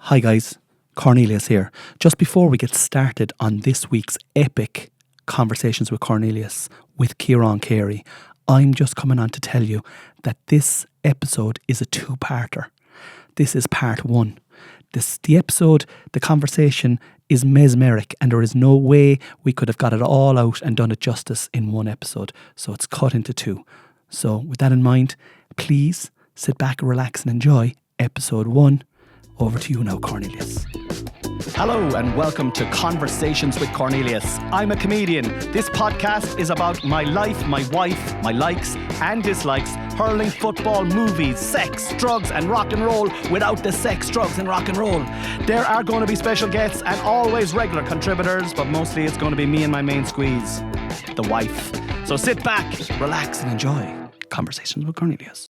Hi guys, Cornelius here. Just before we get started on this week's epic Conversations with Cornelius with Ciarán Carey, I'm just coming on to tell you that this episode is a two-parter. This is part one. The conversation is mesmeric and there is no way we could have got it all out and done it justice in one episode. So it's cut into two. So with that in mind, please sit back, relax and enjoy episode one. Over to you now, Cornelius. Hello and welcome to Conversations with Cornelius. I'm a comedian. This podcast is about my life, my wife, my likes and dislikes, hurling, football, movies, sex, drugs and rock and roll without the sex, drugs and rock and roll. There are going to be special guests and always regular contributors, but mostly it's going to be me and my main squeeze, the wife. So sit back, relax and enjoy Conversations with Cornelius.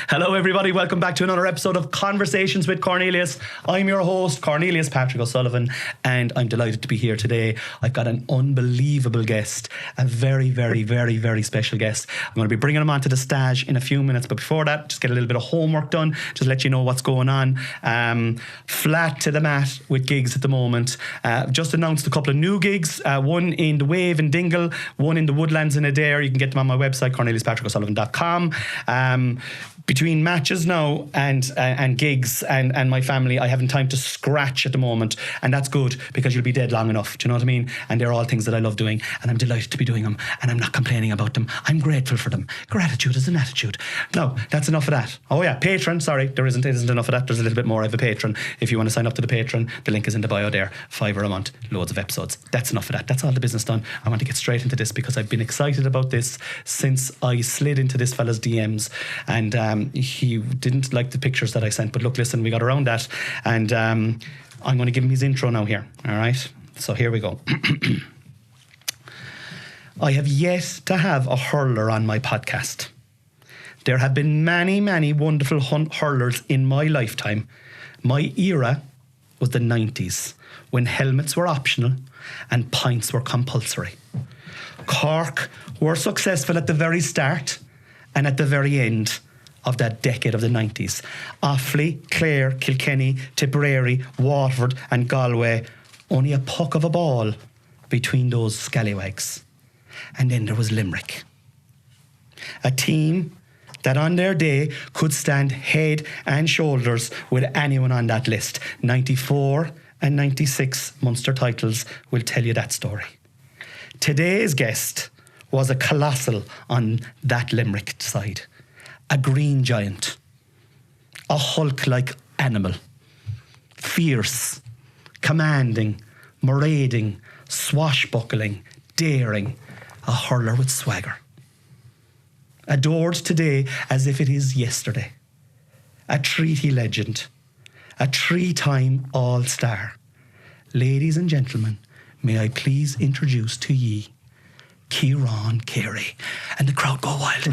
Hello everybody, welcome back to another episode of Conversations with Cornelius. I'm your host, Cornelius Patrick O'Sullivan, and I'm delighted to be here today. I've got an unbelievable guest, a very, very, very, very special guest. I'm going to be bringing him onto the stage in a few minutes, but before that, just get a little bit of homework done, just let you know what's going on. Flat to the mat with gigs at the moment. Just announced a couple of new gigs, one in the Wave in Dingle, one in the Woodlands in Adair. You can get them on my website, corneliuspatrickosullivan.com. Between matches now and gigs and my family, I haven't time to scratch at the moment, and that's good because you'll be dead long enough. Do you know what I mean? And they're all things that I love doing, and I'm delighted to be doing them, and I'm not complaining about them. I'm grateful for them. Gratitude is an attitude. No, that's enough of that. Oh yeah, Patreon. Sorry, it isn't enough of that. There's a little bit more. I have a Patreon. If you want to sign up to the Patreon, the link is in the bio there. €5 a month, loads of episodes. That's enough of that. That's all the business done. I want to get straight into this because I've been excited about this since I slid into this fella's DMs, and he didn't like the pictures that I sent, but look, listen, we got around that, and I'm going to give him his intro now here. All right, so here we go. I have yet to have a hurler on my podcast. There have been many, many wonderful hurlers in my lifetime. My era was the 90s, when helmets were optional and pints were compulsory. Cork were successful at the very start and at the very end of that decade of the 90s. Offaly, Clare, Kilkenny, Tipperary, Waterford and Galway, only a puck of a ball between those scallywags. And then there was Limerick. A team that on their day could stand head and shoulders with anyone on that list. 94 and 96 Munster titles will tell you that story. Today's guest was a colossal on that Limerick side. A green giant, a Hulk-like animal, fierce, commanding, marauding, swashbuckling, daring, a hurler with swagger. Adored today as if it is yesterday. A treaty legend, a 3-time All-Star. Ladies and gentlemen, may I please introduce to ye Ciarán Carey. And the crowd go wild.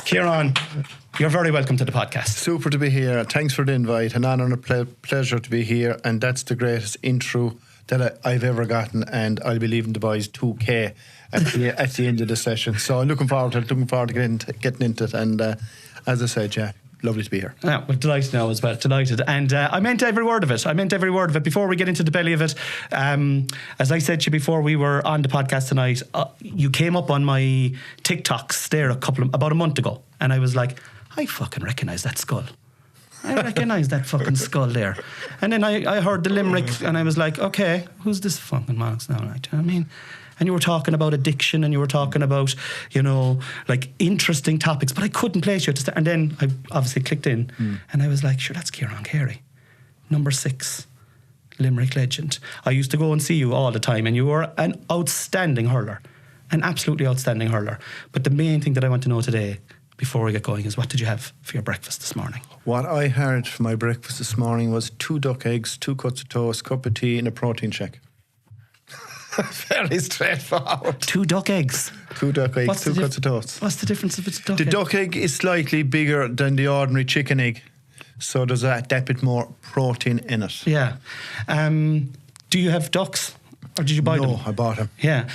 Ciarán, you're very welcome to the podcast. Super to be here. Thanks for the invite. An honour and a pleasure to be here. And that's the greatest intro that I've ever gotten. And I'll be leaving the boys 2K at the end of the session. So I'm looking forward to getting into it. And as I said, yeah, lovely to be here. Yeah, well, delighted now as well. Delighted. And I meant every word of it. Before we get into the belly of it, as I said to you before we were on the podcast tonight, you came up on my TikToks there about a month ago. And I was like, I fucking recognise that skull. I recognise that fucking skull there. And then I heard the Limerick and I was like, okay, who's this fucking monks now? Like, do you know what I mean? And you were talking about addiction and you were talking about, like interesting topics, but I couldn't place you. And then I obviously clicked in and I was like, sure, that's Ciarán Carey. Number 6, Limerick legend. I used to go and see you all the time and you were an outstanding hurler, an absolutely outstanding hurler. But the main thing that I want to know today, before we get going, is what did you have for your breakfast this morning? What I had for my breakfast this morning was 2 duck eggs, 2 cuts of toast, cup of tea and a protein shake. Very straightforward. 2 duck eggs. 2 duck eggs, 2 cuts of toast. What's the difference if it's a duck egg? The duck egg is slightly bigger than the ordinary chicken egg. So there's that bit more protein in it. Yeah. Do you have ducks? Or did you buy them? No, I bought them. Yeah.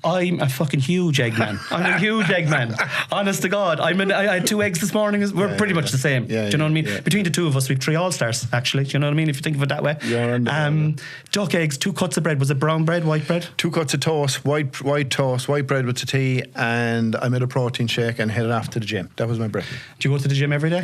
I'm a fucking huge egg man. I'm a huge egg man. Honest to God. I had 2 eggs this morning. We're pretty much the same. Do you know what I mean? Yeah. Between the two of us, we've 3 all-stars, actually. Do you know what I mean? If you think of it that way. Duck eggs, 2 cuts of bread. Was it brown bread, white bread? 2 cuts of toast, white toast, white bread with the tea, and I made a protein shake and headed off to the gym. That was my breakfast. Do you go to the gym every day?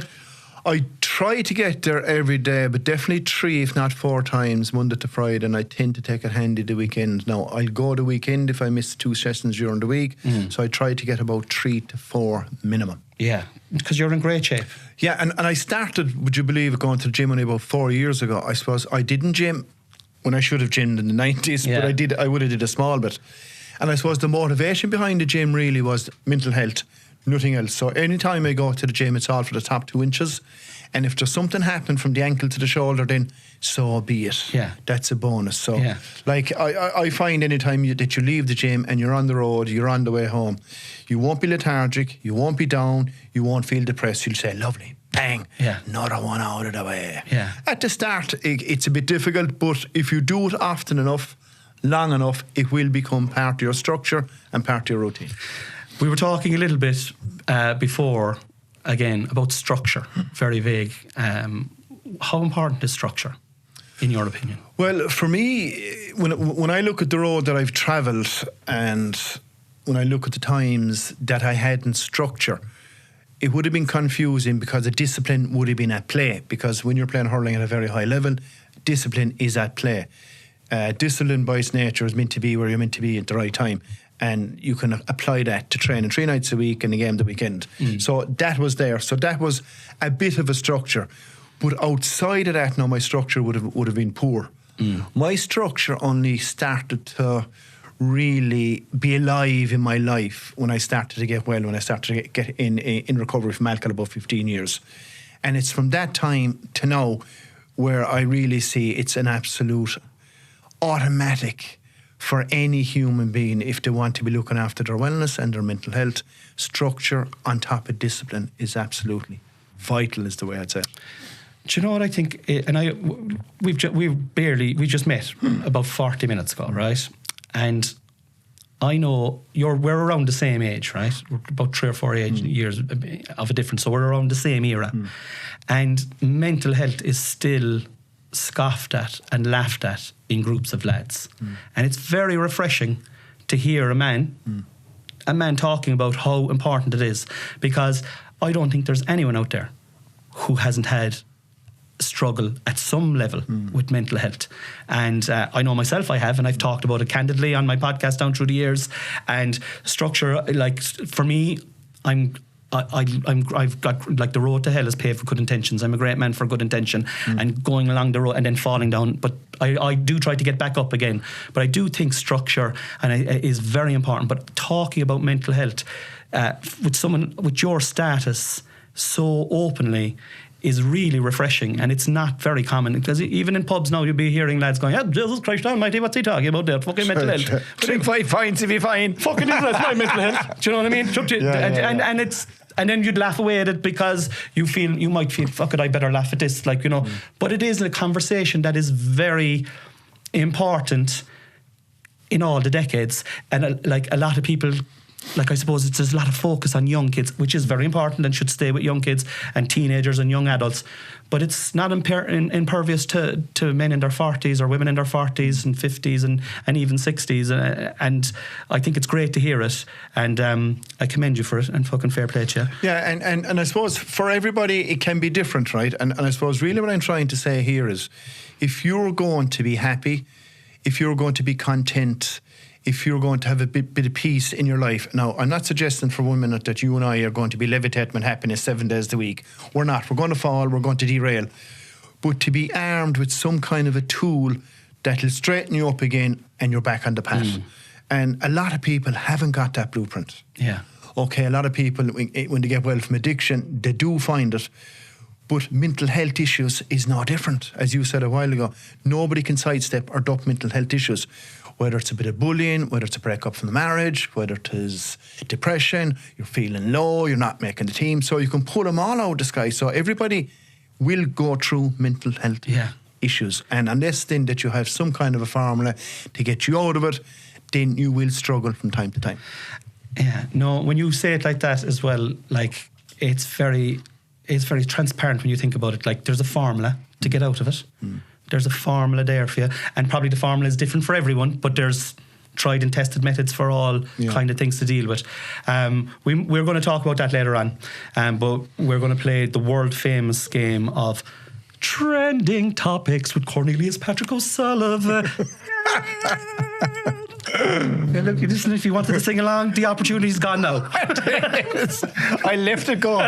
I try to get there every day, but definitely 3, if not 4 times, Monday to Friday, and I tend to take it handy the weekend. Now, I'll go the weekend if I miss 2 sessions during the week, so I try to get about 3 to 4 minimum. Yeah, because you're in great shape. Yeah, and I started, would you believe it, going to the gym only about 4 years ago. I suppose I didn't gym when I should have gymmed in the 90s, but I would have did a small bit. And I suppose the motivation behind the gym really was mental health. Nothing else. So anytime I go to the gym, it's all for the top 2 inches. And if there's something happened from the ankle to the shoulder, then so be it. Yeah. That's a bonus. So like I find anytime that you leave the gym and you're on the road, you're on the way home, you won't be lethargic, you won't be down, you won't feel depressed. You'll say, lovely, bang, another one out of the way. Yeah. At the start, it's a bit difficult, but if you do it often enough, long enough, it will become part of your structure and part of your routine. We were talking a little bit before, again, about structure, very vague. How important is structure, in your opinion? Well, for me, when I look at the road that I've travelled and when I look at the times that I had in structure, it would have been confusing because the discipline would have been at play, because when you're playing hurling at a very high level, discipline is at play. Discipline by its nature is meant to be where you're meant to be at the right time. And you can apply that to training 3 nights a week and a game the weekend. So that was there. So that was a bit of a structure. But outside of that, now my structure would have been poor. My structure only started to really be alive in my life when I started to get well, when I started to get in recovery from alcohol about 15 years. And it's from that time to now where I really see it's an absolute automatic for any human being, if they want to be looking after their wellness and their mental health, structure on top of discipline is absolutely vital, is the way I'd say. Do you know what I think? And we just met about 40 minutes ago, right? And I know we're around the same age, right? We're about 3 or 4 years of a difference, so we're around the same era. And mental health is still scoffed at and laughed at in groups of lads. And it's very refreshing to hear a man talking about how important it is, because I don't think there's anyone out there who hasn't had struggle at some level with mental health. And I know myself I have, and I've talked about it candidly on my podcast down through the years. And structure, like for me, I've got, like, the road to hell is paved for good intentions. I'm a great man for good intention, and going along the road and then falling down. But I do try to get back up again. But I do think structure is very important. But talking about mental health with someone with your status so openly is really refreshing, and it's not very common, because even in pubs now you'll be hearing lads going, Jesus Christ almighty, what's he talking about there? Fucking mental health. Drink 5 pints if you're fine. Fucking is that's my mental health. Do you know what I mean? And it's, and then you'd laugh away at it because you might feel, fuck it, I better laugh at this, like, you know. But it is a conversation that is very important in all the decades, and like a lot of people, like, I suppose there's a lot of focus on young kids, which is very important and should stay with young kids and teenagers and young adults. But it's not impervious to men in their 40s or women in their 40s and 50s and even 60s. And I think it's great to hear it. And I commend you for it, and fucking fair play to you. Yeah, and I suppose for everybody it can be different, right? And I suppose really what I'm trying to say here is, if you're going to be happy, if you're going to be content, if you're going to have a bit of peace in your life. Now, I'm not suggesting for 1 minute that you and I are going to be levitating with happiness 7 days a week. We're not. We're going to fall. We're going to derail. But to be armed with some kind of a tool that'll straighten you up again and you're back on the path. And a lot of people haven't got that blueprint. Yeah. Okay, a lot of people, when they get well from addiction, they do find it. But mental health issues is no different. As you said a while ago, nobody can sidestep or duck mental health issues. Whether it's a bit of bullying, whether it's a breakup from the marriage, whether it is depression, you're feeling low, you're not making the team. So you can pull them all out of the sky. So everybody will go through mental health issues. And unless then that you have some kind of a formula to get you out of it, then you will struggle from time to time. Yeah, no, when you say it like that as well, like it's very transparent when you think about it. Like there's a formula to get out of it. There's a formula there for you, and probably the formula is different for everyone, but there's tried and tested methods for all kind of things to deal with. We're going to talk about that later on, but we're going to play the world famous game of Trending Topics with Cornelius Patrick O'Sullivan. Yeah, look, listen, if you wanted to sing along, the opportunity's gone now. I left it go.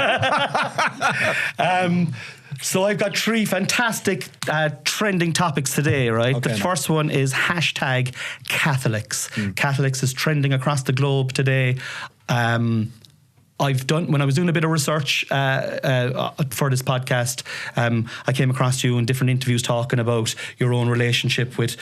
So I've got 3 fantastic trending topics today, right? Okay, the first one is hashtag Catholics. Catholics is trending across the globe today. When I was doing a bit of research for this podcast, I came across you in different interviews talking about your own relationship with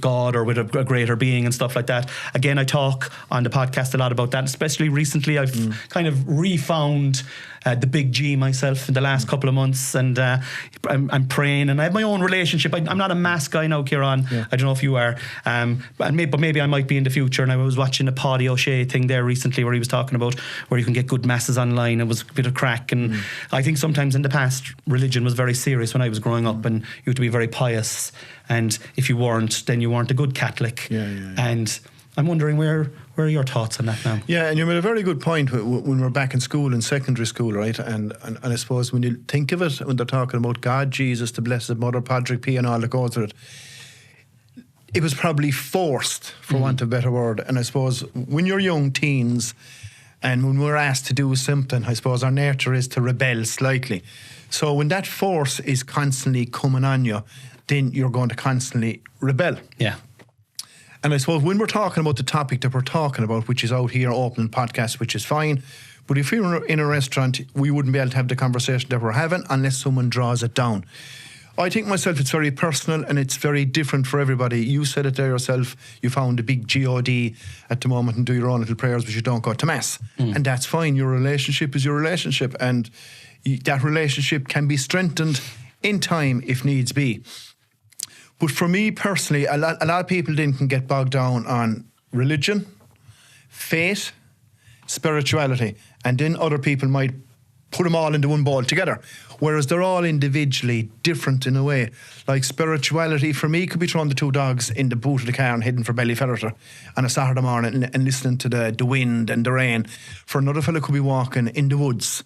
God or with a greater being and stuff like that. Again, I talk on the podcast a lot about that, especially recently. I've kind of refound the big G myself in the last couple of months, and I'm praying, and I have my own relationship. I'm not a mass guy now, Ciarán. I don't know if you are, but maybe I might be in the future. And I was watching a Paddy O'Shea thing there recently where he was talking about where you can get good masses online. It was a bit of crack, and I think sometimes in the past religion was very serious when I was growing up, and you had to be very pious, and if you weren't, then you weren't a good Catholic. And I'm wondering where are your thoughts on that now? Yeah, and you made a very good point when we're back in school, in secondary school, right? And I suppose when you think of it, when they're talking about God, Jesus, the Blessed Mother, Patrick P and all that goes with it, it was probably forced, for want of a better word. And I suppose when you're young teens and when we're asked to do something, I suppose our nature is to rebel slightly. So when that force is constantly coming on you, then you're going to constantly rebel. Yeah. And I suppose when we're talking about the topic that we're talking about, which is out here opening podcasts, which is fine, but if we were in a restaurant, we wouldn't be able to have the conversation that we're having unless someone draws it down. I think myself it's very personal and it's very different for everybody. You said it there yourself, you found a big God at the moment and do your own little prayers, but you don't go to Mass. And that's fine. Your relationship is your relationship, and that relationship can be strengthened in time if needs be. But for me personally, a lot of people then can get bogged down on religion, faith, spirituality, and then other people might put them all into one bowl together, whereas they're all individually different in a way. Like spirituality for me could be throwing the 2 dogs in the boot of the car and heading for Ballyferriter on a Saturday morning and listening to the wind and the rain. For another fella could be walking in the woods.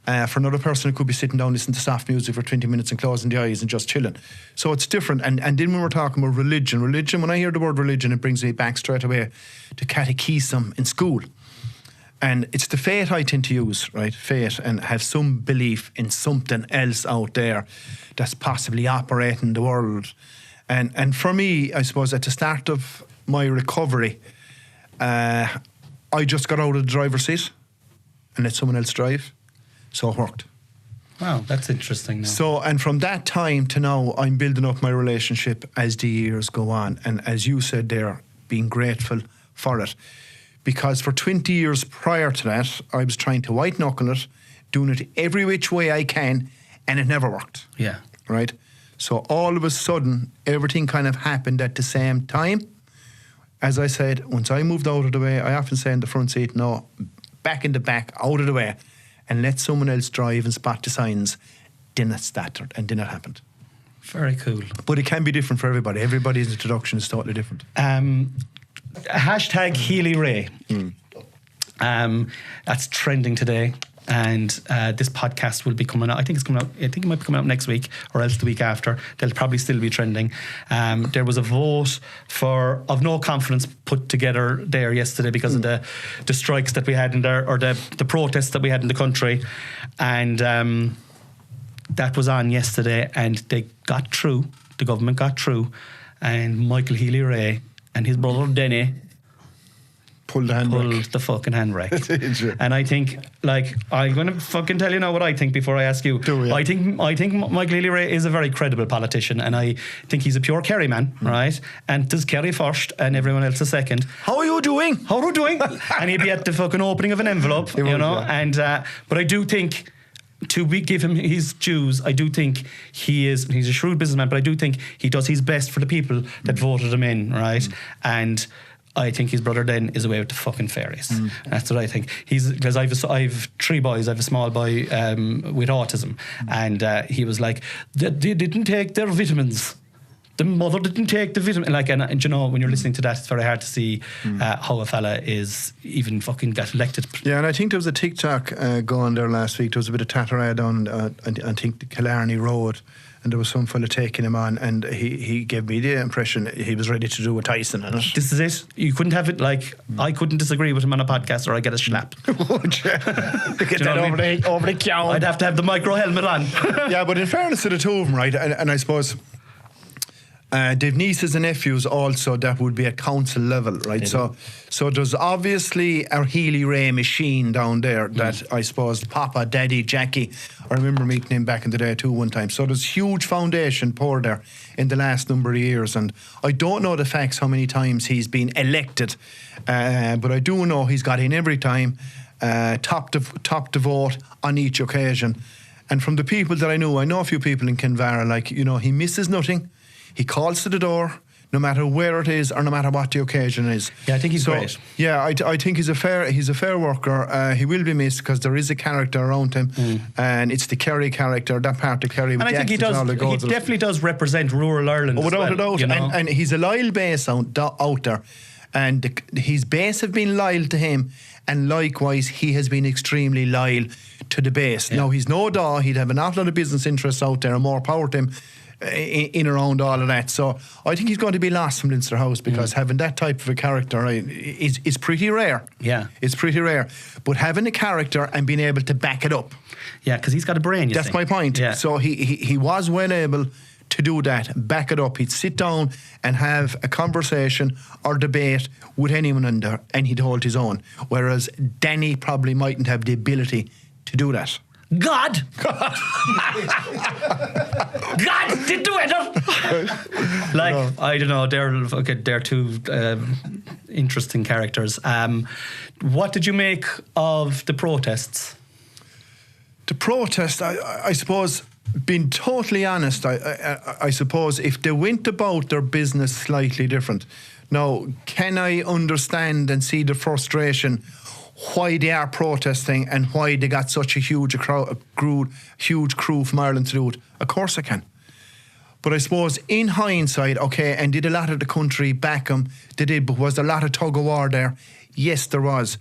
For another person, it could be sitting down listening to soft music for 20 minutes and closing the eyes and just chilling. So it's different. And then when we're talking about religion, when I hear the word religion, it brings me back straight away to catechism in school. And it's the faith I tend to use, right? Faith, and have some belief in something else out there that's possibly operating the world. And for me, I suppose at the start of my recovery, I just got out of the driver's seat and let someone else drive. So it worked. Wow, that's interesting now. So, and from that time to now, I'm building up my relationship as the years go on. And as you said there, being grateful for it. Because for 20 years prior to that, I was trying to white knuckle it, doing it every which way I can, and it never worked. Yeah. Right? So all of a sudden, everything kind of happened at the same time. As I said, once I moved out of the way, I often say in the front seat, no, back in the back, out of the way, and let someone else drive and spot the signs, then it started, and then it happened. Very cool. But it can be different for everybody. Everybody's introduction is totally different. Hashtag Healy Ray. That's trending today. And this podcast will be coming out. I think it might be coming out next week or else the week after. They'll probably still be trending. There was a vote of no confidence put together there yesterday because of the strikes that we had in there, or the protests that we had in the country. And that was on yesterday, and they got through. The government got through, and Michael Healy Ray and his brother Denny pulled the fucking handbrake. And I think, like, I'm going to fucking tell you now what I think before I ask you. I think Michael Healy Ray is a very credible politician, and I think he's a pure Carey man, right? And does Carey first and everyone else a second. How are you doing? And he'd be at the fucking opening of an envelope, you know. Yeah. And but I do think give him his dues, I do think he's a shrewd businessman, but I do think he does his best for the people that voted him in, right? And I think his brother then is away with the fucking fairies. That's what I think. Because I've 3 boys. I have a small boy with autism, and he was like, they didn't take their vitamins. The mother didn't take the vitamin. And you know, when you're listening to that, it's very hard to see how a fella is even fucking got elected. Yeah, and I think there was a TikTok going there last week. There was a bit of tatterad on, I think, the Killarney Road. And there was some fella taking him on, and he gave me the impression he was ready to do a Tyson in it. This is it. You couldn't have it I couldn't disagree with him on a podcast, or I get a slap. Get that over the cow. I'd have to have the micro helmet on. Yeah, but in fairness to the two of them, right, and I suppose they've nieces and nephews also that would be at council level, right? So there's obviously a Healy Ray machine down there that I suppose Papa, Daddy, Jackie, I remember meeting him back in the day too one time. So there's huge foundation poured there in the last number of years, and I don't know the facts how many times he's been elected, but I do know he's got in every time, top to vote on each occasion. And from the people that I know a few people in Kinvara, he misses nothing. He calls to the door, no matter where it is or no matter what the occasion is. Yeah, I think he's great. Yeah, I think he's a fair worker. He will be missed because there is a character around him, and it's the Carey character, that part of Carey. And I think he definitely does represent rural Ireland. Without a doubt. And he's a loyal base out there, and his base have been loyal to him, and likewise he has been extremely loyal to the base. Yeah. Now he's no daw. He'd have an awful lot of business interests out there, and more power to him in around all of that. So I think he's going to be lost from Leinster House, because having that type of a character is pretty rare. Yeah, it's pretty rare. But having a character and being able to back it up. Yeah, because he's got a brain. That's my point. Yeah. So he was well able to do that, back it up. He'd sit down and have a conversation or debate with anyone in there, and he'd hold his own. Whereas Danny probably mightn't have the ability to do that. God did do it. I don't know. They're two interesting characters. What did you make of the protests? The protest, I suppose, being totally honest, I suppose if they went about their business slightly different. Now, can I understand and see the frustration why they are protesting and why they got such a huge crew from Ireland to do it? Of course I can. But I suppose in hindsight, and did a lot of the country back them? But was there a lot of tug of war there? Yes, there was.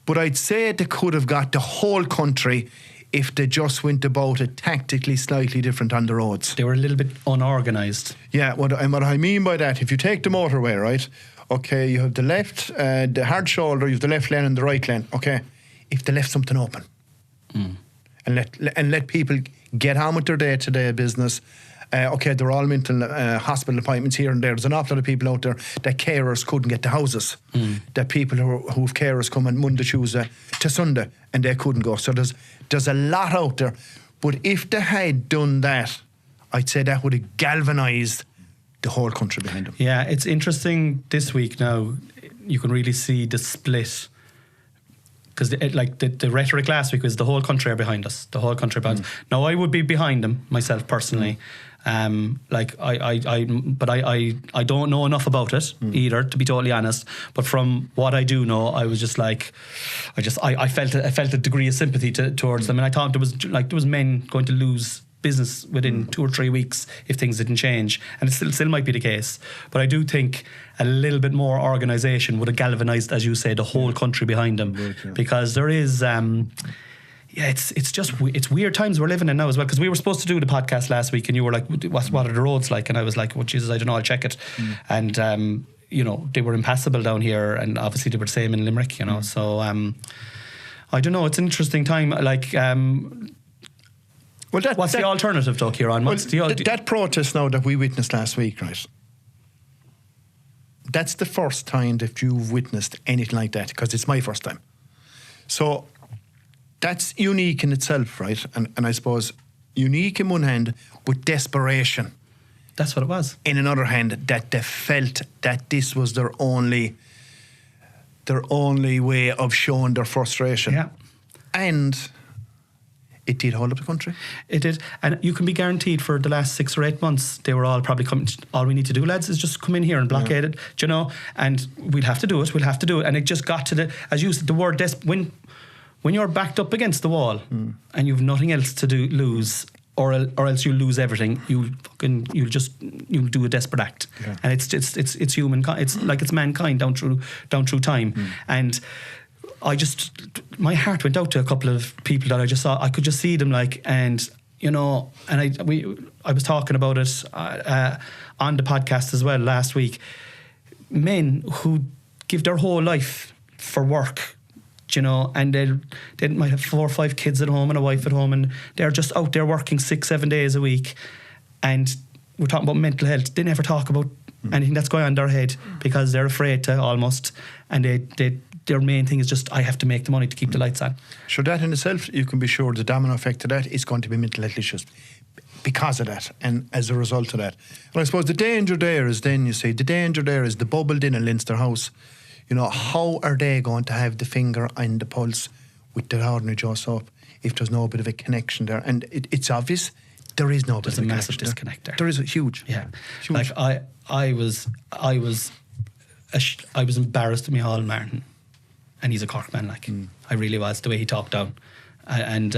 But I'd say they could have got the whole country if they just went about it tactically slightly different on the roads. They were a little bit unorganised. Yeah, what I mean by that, if you take the motorway, right? Okay, you have the left, the hard shoulder, you have the left lane and the right lane. Okay, if they left something open and let people get on with their day-to-day business. They're all mental hospital appointments here and there. There's an awful lot of people out there that carers couldn't get to houses. That people who have carers come on Monday, Tuesday to Sunday, and they couldn't go. So there's a lot out there. But if they had done that, I'd say that would have galvanised the whole country behind them. Yeah, it's interesting this week now. You can really see the split, because the rhetoric last week was the whole country are behind us. The whole country behind us. Now I would be behind them myself personally. But I don't know enough about it either, to be totally honest. But from what I do know, I was just I felt a degree of sympathy towards them, and I thought there was men going to lose business within 2 or 3 weeks if things didn't change, and it still might be the case. But I do think a little bit more organisation would have galvanised, as you say, the whole country behind them, because there is it's weird times we're living in now as well, because we were supposed to do the podcast last week and you were like, what are the roads like? And I was like, well, Jesus, I don't know, I'll check it. And they were impassable down here, and obviously they were the same in Limerick, so I don't know, it's an interesting time. What's the alternative, though, Ciarán? That protest now that we witnessed last week, right? That's the first time that you've witnessed anything like that, because it's my first time. So that's unique in itself, right? And I suppose unique in one hand, but desperation. That's what it was. In another hand, that they felt that this was their only way of showing their frustration. Yeah. And it did hold up the country. It did. And you can be guaranteed for the last 6 or 8 months, they were all probably coming. All we need to do, lads, is just come in here and blockade it, you know, and we'll have to do it. And it just got to the, as you said, the word when you're backed up against the wall and you've nothing else to lose, or else you'll lose everything, you'll do a desperate act. Yeah. And it's human, it's like it's mankind down through time. And my heart went out to a couple of people that I just saw. I could just see them, like, and you know, and I was talking about it on the podcast as well last week. Men who give their whole life for work, you know, and they might have 4 or 5 kids at home and a wife at home, and they're just out there working 6-7 days a week. And we're talking about mental health. They never talk about anything that's going on in their head because they're afraid to, almost, and their main thing is just, I have to make the money to keep the lights on. Sure, that in itself, you can be sure the domino effect of that is going to be mental health issues because of that and as a result of that. And I suppose the danger there is the bubbled in Leinster House. You know, how are they going to have the finger on the pulse with the ordinary Joe Soap if there's no bit of a connection there? And it's obvious there is no bit of a massive disconnect there. There is a huge. Yeah. Huge. Like I was embarrassed of Micheál Martin. And he's a Cork man, like. I really was, the way he talked down. And,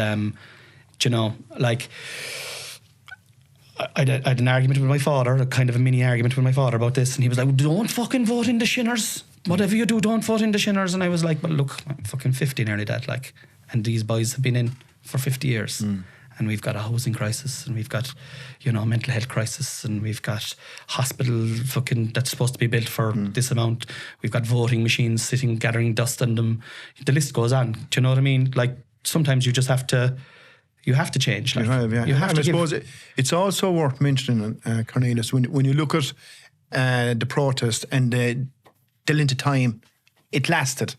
you know, like, I had an argument with my father, a kind of a mini argument with my father about this, and he was like, don't fucking vote in the Shinners. Whatever you do, don't vote in the Shinners. And I was like, well, look, I'm fucking 50 nearly, Dad, like. And these boys have been in for 50 years. And we've got a housing crisis, and we've got, you know, a mental health crisis, and we've got hospital fucking that's supposed to be built for this amount. We've got voting machines sitting, gathering dust on them. The list goes on. Do you know what I mean? Like, sometimes you just have to, change. Like, you have to. I suppose it's also worth mentioning, Cornelius, when you look at the protest and the length of time it lasted,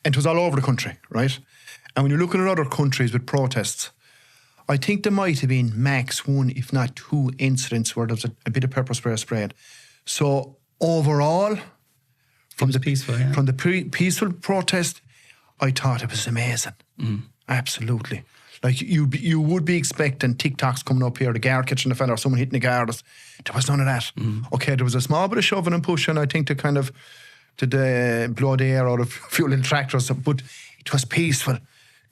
and it was all over the country, right? And when you're looking at other countries with protests, I think there might have been max 1, if not 2 incidents where there was a bit of pepper spray sprayed. So overall, from the peaceful protest, I thought it was amazing. Absolutely. Like you would be expecting TikToks coming up here, the guard catching the fella, or someone hitting the guard. There was none of that. Okay, there was a small bit of shoving and pushing, I think, to kind of blow the air out of fueling tractors, but it was peaceful.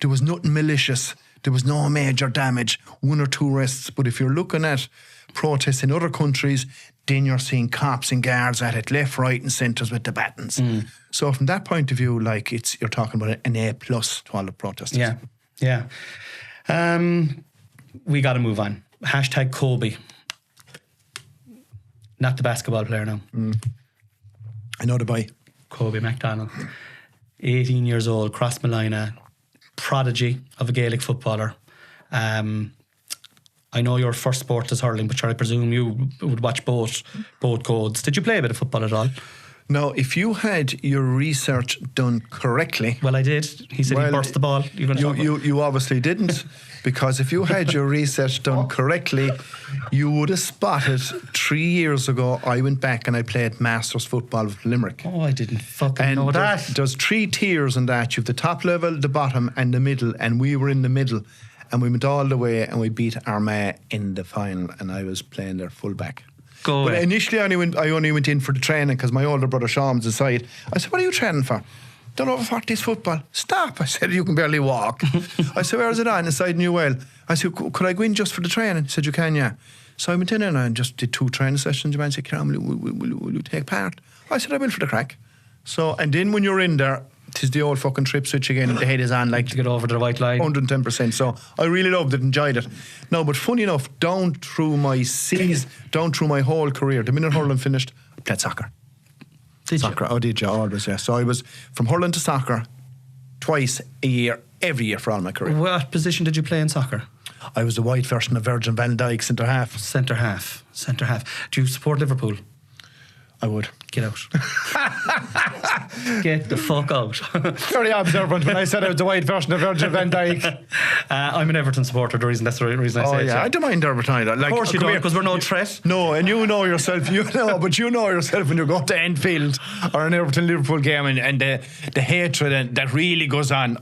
There was nothing malicious. There was no major damage, 1 or 2 arrests. But if you're looking at protests in other countries, then you're seeing cops and guards at it, left, right and centres with the batons. So from that point of view, like, you're talking about an A+ to all the protesters. Yeah. We got to move on. # Kobe. Not the basketball player now. I know the boy. Kobe MacDonald. 18 years old, cross Malina, prodigy of a Gaelic footballer. I know your first sport is hurling, but I presume you would watch both codes. Did you play a bit of football at all? Now, if you had your research done correctly... Well, I did. He said he burst the ball. You obviously didn't, because if you had your research done correctly, you would have spotted 3 years ago I went back and I played Masters football with Limerick. Oh, I didn't fucking know that. There's 3 tiers in that. You have the top level, the bottom and the middle, and we were in the middle. And we went all the way and we beat Armagh in the final, and I was playing their full back. But initially I only went in for the training because my older brother Sean was inside. I said, what are you training for? Done over 40s football. Stop. I said, you can barely walk. I said, where is it on? Inside New Well. I said, could I go in just for the training? He said, you can, yeah. So I went in and I just did 2 training sessions. The man said, Ciarán, will you take part? I said, I will for the crack. So, and then when you're in there, tis the old fucking trip switch again, and the head is on, like, to get over the white line. 110%. So I really loved it, enjoyed it. No, but funny enough, down through my whole career, the minute hurling finished, I played soccer. Did you? Oh, did you? Always, yeah. So I was from hurling to soccer twice a year, every year for all my career. What position did you play in soccer? I was the white version of Virgin van Dijk, centre half. Centre half. Do you support Liverpool? I would. Get out. Get the fuck out. Very observant when I said I was the white version of Virgil van Dijk. I'm an Everton supporter. That's the reason I say it. Yeah, I don't mind Everton either. Like, Of course you don't, because we're no threat. No, and you know yourself, but you know yourself when you go to Anfield or an Everton-Liverpool game and the hatred that really goes on.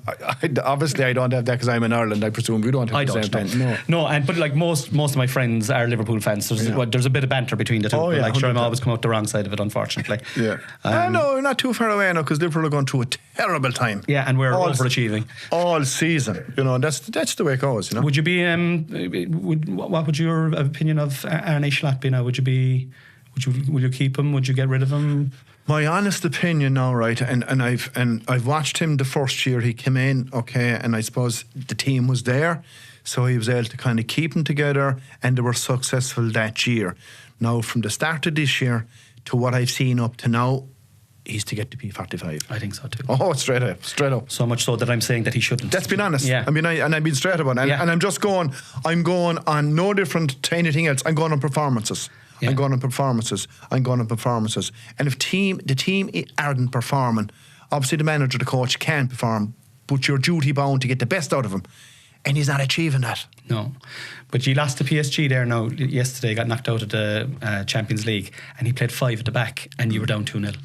Obviously, I don't have that because I'm in Ireland. I presume you don't have I the don't. same thing. No, but like most of my friends are Liverpool fans. There's a bit of banter between the two. Oh, but yeah, like, sure, I'm 100%. always come out the wrong side of it, unfortunately. Yeah. No, you're not too far away now because Liverpool are going through a terrible time. Yeah, and we're overachieving all season. You know, that's the way it goes. You know. Would you be? What would your opinion of Arne Slot be now? Would you keep him? Would you get rid of him? My honest opinion now, right, and I've watched him the first year he came in, okay, and I suppose the team was there, so he was able to kind of keep them together, and they were successful that year. Now, from the start of this year to what I've seen up to now, he's to get to P45. I think so too. Oh, straight up. So much so that I'm saying that he shouldn't. Let's be honest. Yeah. I mean, I've been straight about it. And I'm just going, I'm going on no different to anything else. I'm going on performances. Yeah. I'm going on performances. And if the team aren't performing, obviously the manager, the coach can't perform, but you're duty bound to get the best out of him. And he's not achieving that. No. But you lost to PSG there now yesterday, got knocked out of the Champions League, and he played 5 at the back, and you were down 2-0.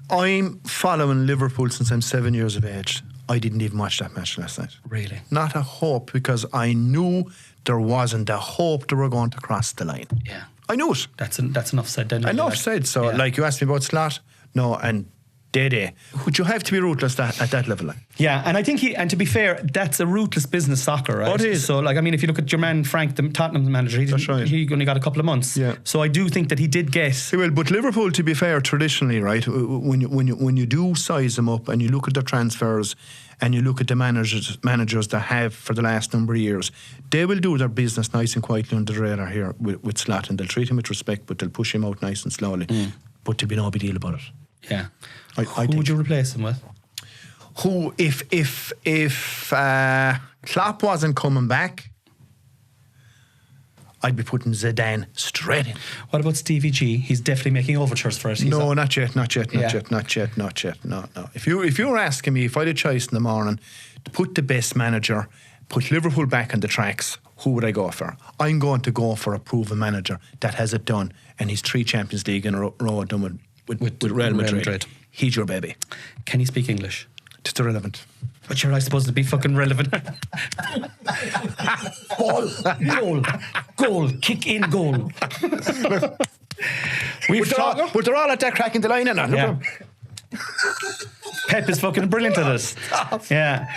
I'm following Liverpool since I'm 7 years of age. I didn't even watch that match last night. Really? Not a hope, because I knew there wasn't a hope they were going to cross the line. Yeah. I knew it. That's enough said then. Enough said. So, yeah. like, you asked me about Slot. No, and Dede. But you have to be ruthless at that level. Like. Yeah, and I think and to be fair, that's a ruthless business, soccer, right? Oh, it is. So, like, I mean, if you look at your man Frank, the Tottenham manager, he only got a couple of months. Yeah. So I do think that he did get. Well, but Liverpool, to be fair, traditionally, right, when you do size them up and you look at their transfers and you look at the managers they have for the last number of years, they will do their business nice and quietly under the radar here with Slot, and they'll treat him with respect, but they'll push him out nice and slowly. But there'll be no big deal about it. Yeah. I Who think. would you replace him with? Who, if Klopp wasn't coming back, I'd be putting Zidane straight in. What about Stevie G? He's definitely making overtures for us. No, not yet. No. If you were asking me if I had a choice in the morning to put the best manager, put Liverpool back on the tracks, who would I go for? I'm going to go for a proven manager that has it done, and he's 3 Champions League in a row done with Real Madrid. He's your baby. Can he speak English? It's irrelevant. But you're supposed to be fucking relevant. Goal, kick in goal. But they're all at that cracking the line, and yeah. Pep is fucking brilliant at this. Yeah.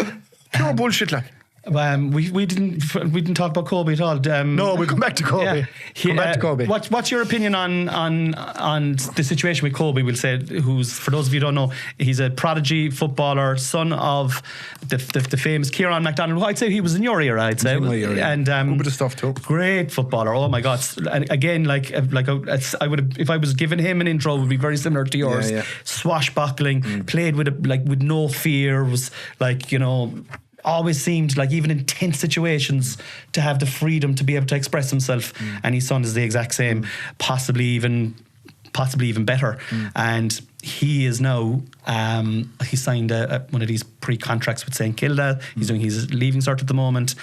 Pure bullshit, like. We didn't talk about Kobe at all. No, we'll come back to Kobe. Yeah. Come back to Kobe. What's your opinion on the situation with Kobe? We'll say, who's, for those of you who don't know, he's a prodigy footballer, son of the famous Ciarán McDonald. I'd say he was in your era. I'd say, and good bit of stuff too. Great footballer. Oh my God! And again, I would, if I was given him an intro, it would be very similar to yours. Yeah. Swashbuckling, played with no fear. Was always seemed like, even in tense situations, to have the freedom to be able to express himself. And his son is the exact same, possibly even better. And he is now he signed one of these pre-contracts with St Kilda. He's doing his leaving cert at the moment.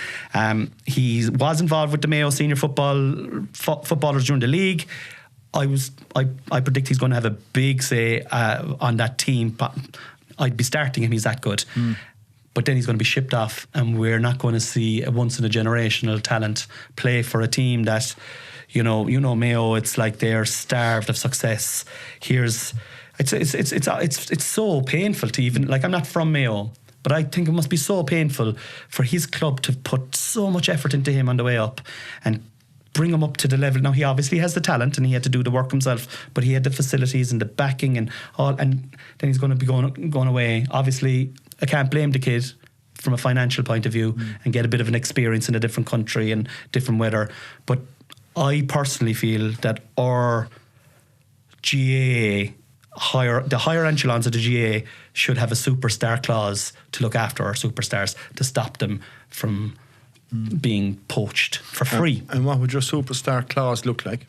He was involved with the Mayo senior footballers during the league. I predict he's going to have a big say on that team. I'd be starting him. He's that good. But then he's going to be shipped off, and we're not going to see a once-in-a-generational talent play for a team that, you know Mayo, it's like they're starved of success. It's so painful to even, like, I'm not from Mayo, but I think it must be so painful for his club to put so much effort into him on the way up and bring him up to the level. Now, he obviously has the talent and he had to do the work himself, but he had the facilities and the backing and all, and then he's going to be going away. Obviously, I can't blame the kid from a financial point of view and get a bit of an experience in a different country and different weather. But I personally feel that our GAA, the higher echelons of the GAA, should have a superstar clause to look after our superstars, to stop them from being poached for free. And what would your superstar clause look like?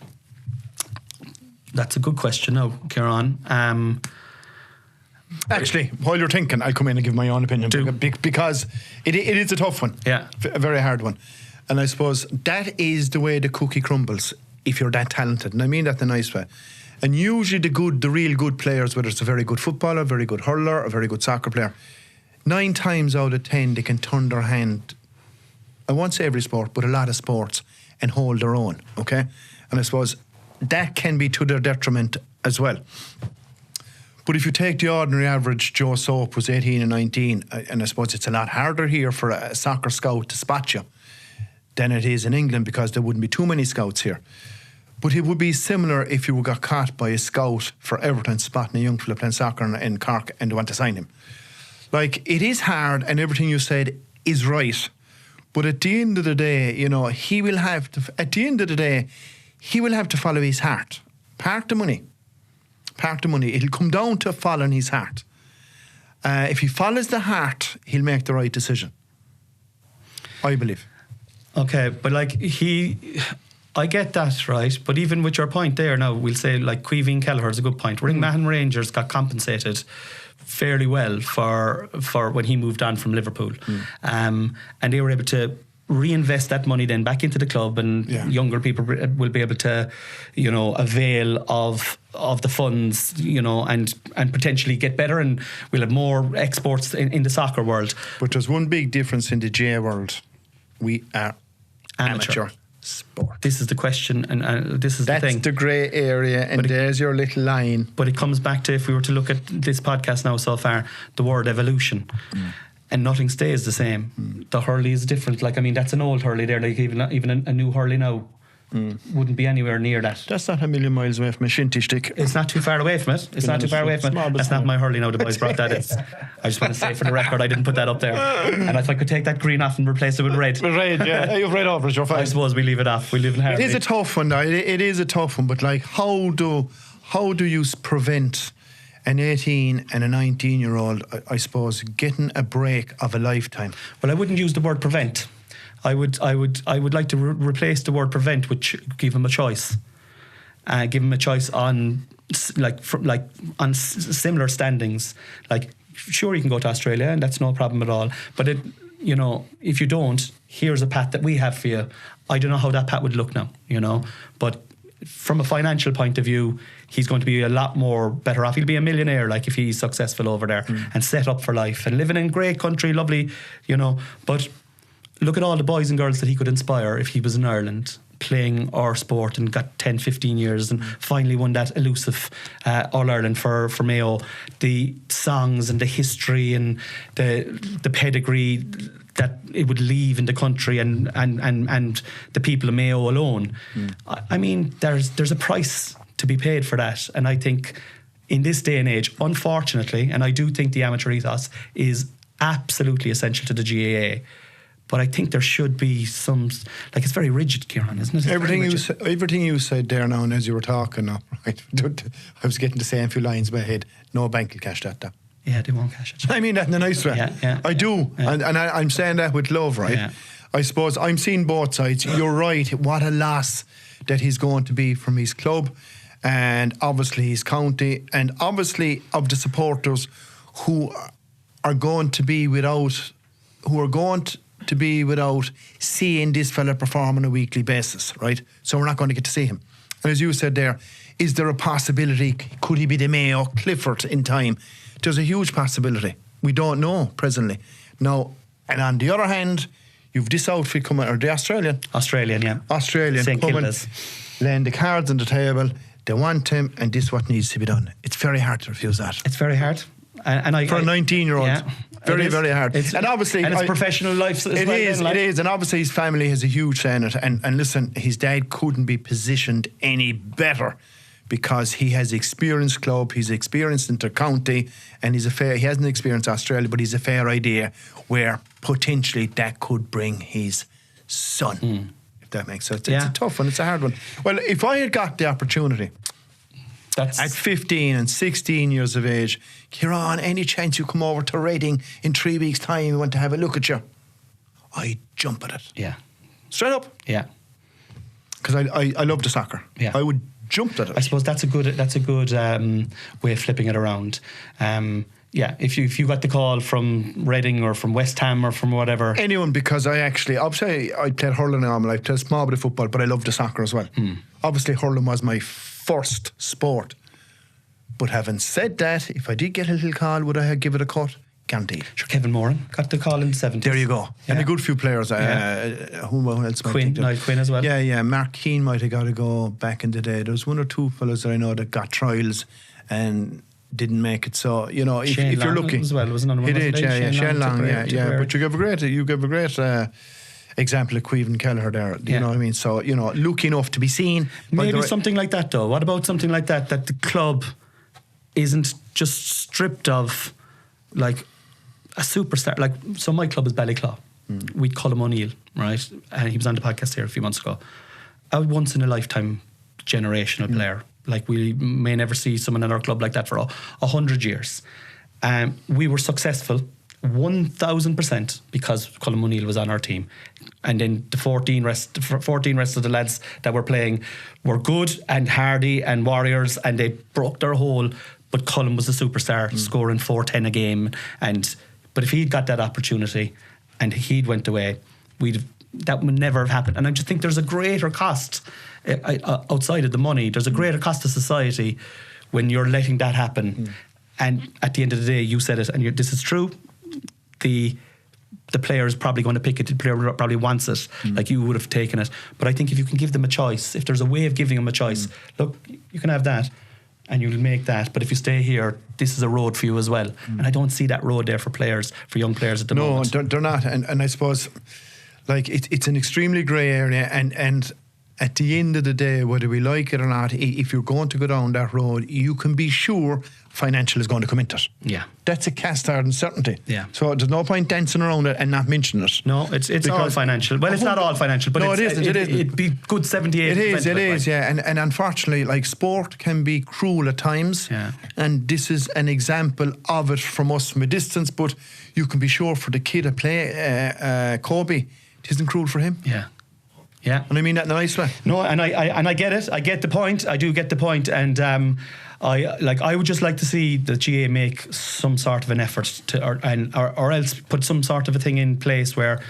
That's a good question now, Ciarán. Actually, while you're thinking, I'll come in and give my own opinion because it is a tough one. Yeah. A very hard one. And I suppose that is the way the cookie crumbles if you're that talented. And I mean that in a nice way. And usually the real good players, whether it's a very good footballer, a very good hurler, a very good soccer player, 9 times out of 10 they can turn their hand, I won't say every sport, but a lot of sports, and hold their own, okay? And I suppose that can be to their detriment as well. But if you take the ordinary average, Joe Soap was 18 and 19, and I suppose it's a lot harder here for a soccer scout to spot you than it is in England because there wouldn't be too many scouts here. But it would be similar if you got caught by a scout for Everton spotting a young fella playing soccer in Cork and they want to sign him. Like, it is hard and everything you said is right. But at the end of the day, you know, he will have to follow his heart. Park the money. It'll come down to following his heart. If he follows the heart, he'll make the right decision, I believe. Okay, but like I get that, right? But even with your point there now, we'll say like Caoimhín Kelleher is a good point. Ringmahon Rangers got compensated fairly well for when he moved on from Liverpool. And they were able to reinvest that money then back into the club, and younger people will be able to, you know, avail of the funds, you know, and potentially get better, and we'll have more exports in the soccer world. But there's one big difference in the J world. We are amateur sport. This is the question, and this is the thing. That's the grey area, and there's your little line. But it comes back to, if we were to look at this podcast now so far, the word evolution. And nothing stays the same. The hurley is different. Like, I mean, that's an old hurley there. Like, even a new hurley now wouldn't be anywhere near that. That's not a million miles away from a shinty stick. It's not too far away from it. That's not my hurley now. The boys brought that. I just want to say for the record, I didn't put that up there. And if I could take that green off and replace it with red. With red, yeah. You've red over it, you're fine. I suppose we leave it off. We live in harmony. It is a tough one, though. It is a tough one. But like, how do you prevent an 18 and a 19-year-old, I suppose, getting a break of a lifetime? Well, I wouldn't use the word prevent. I would like to replace the word prevent with give him a choice. Give him a choice on on similar standings. Like, sure, you can go to Australia and that's no problem at all. But you know, if you don't, here's a path that we have for you. I don't know how that path would look now, you know, but from a financial point of view, he's going to be a lot more better off. He'll be a millionaire, like, if he's successful over there and set up for life and living in a great country, lovely, you know. But look at all the boys and girls that he could inspire if he was in Ireland playing our sport and got 10, 15 years and finally won that elusive All-Ireland for Mayo. The songs and the history and the pedigree that it would leave in the country and the people of Mayo alone. I mean, there's a price to be paid for that. And I think in this day and age, unfortunately, and I do think the amateur ethos is absolutely essential to the GAA, but I think there should be some, like, it's very rigid, Ciarán, isn't it? Everything you said there now, and as you were talking now, right, I was getting to say a few lines in my head. No bank will cash that down. Yeah, they won't cash it. I mean that in a nice way. Yeah, I do. Yeah. And I'm saying that with love, right? Yeah. I suppose I'm seeing both sides. You're right. What a loss that he's going to be from his club and obviously his county and obviously of the supporters who are going to be without seeing this fella perform on a weekly basis, right? So we're not going to get to see him. And as you said there, is there a possibility, could he be the Mayo Clifford in time? There's a huge possibility. We don't know presently. Now, and on the other hand, you've this outfit coming, or the Australian, St. coming, Kilda's, laying the cards on the table. They want him, and this is what needs to be done. It's very hard to refuse that. It's very hard. And for a 19-year-old, yeah, very, very hard. And obviously, it's professional life. It is, and obviously his family has a huge say in it. And listen, his dad couldn't be positioned any better because he has experienced club, he's experienced inter-county, and he hasn't experienced Australia, but he's a fair idea where potentially that could bring his son. If that makes sense. It's a tough one. It's a hard one. Well, if I had got the opportunity. At 15 and 16 years of age, Ciarán, any chance you come over to Reading in 3 weeks' time, we want to have a look at you, I'd jump at it. Yeah. Straight up. Yeah. Because I love the soccer. Yeah. I would jumped at it. I suppose that's a good way of flipping it around. Yeah, if you got the call from Reading or from West Ham or from whatever. Anyone, because obviously I played hurling all my life, played a small bit of football, but I loved the soccer as well. Obviously hurling was my first sport. But having said that, if I did get a little call, would I give it a cut? Guaranteed. Sure, Kevin Moran got the call in the 70s. There you go. Yeah. And a good few players. Who else? Niall Quinn as well. Yeah. Mark Keane might have got to go back in the day. There was one or two fellas that I know that got trials and didn't make it. So, you know, if you're lucky. As well, was another one. He did, Shane Long, But you gave a great example of Queven Kelleher there. You know what I mean? So, you know, lucky enough to be seen. Maybe something like that, though. What about something like that the club isn't just stripped of, like, a superstar? Like, so my club is Ballyclaw. We'd Colm O'Neill, right? And he was on the podcast here a few months ago. A once in a lifetime generational player. Like, we may never see someone in our club like that for 100 years. We were successful 1,000% because Colm O'Neill was on our team. And then the 14 rest of the lads that were playing were good and hardy and warriors, and they broke their hole. But Colm was a superstar, scoring 4-10 a game. But if he'd got that opportunity and he'd went away, that would never have happened. And I just think there's a greater cost outside of the money. There's a greater cost to society when you're letting that happen. And at the end of the day, you said it, and this is true. The player is probably going to pick it. The player probably wants it, like you would have taken it. But I think if you can give them a choice, if there's a way of giving them a choice, look, you can have that, and you'll make that. But if you stay here, this is a road for you as well. And I don't see that road there for young players at the moment. No, they're not. And I suppose, like, it's an extremely grey area. And at the end of the day, whether we like it or not, if you're going to go down that road, you can be sure financial is going to come into it. Yeah. That's a cast iron certainty. Yeah. So there's no point dancing around it and not mentioning it. No, it's all financial. Well, it's not all financial, but no, it isn't. It'd be good 78%. It is, yeah. And unfortunately, like, sport can be cruel at times. Yeah. And this is an example of it from us from a distance, but you can be sure for the kid that play Kobe, it isn't cruel for him. Yeah. Yeah. And I mean that in a nice way. No, and I get it. I get the point. I do get the point. And I would just like to see the GA make some sort of an effort to, or else put some sort of a thing in place where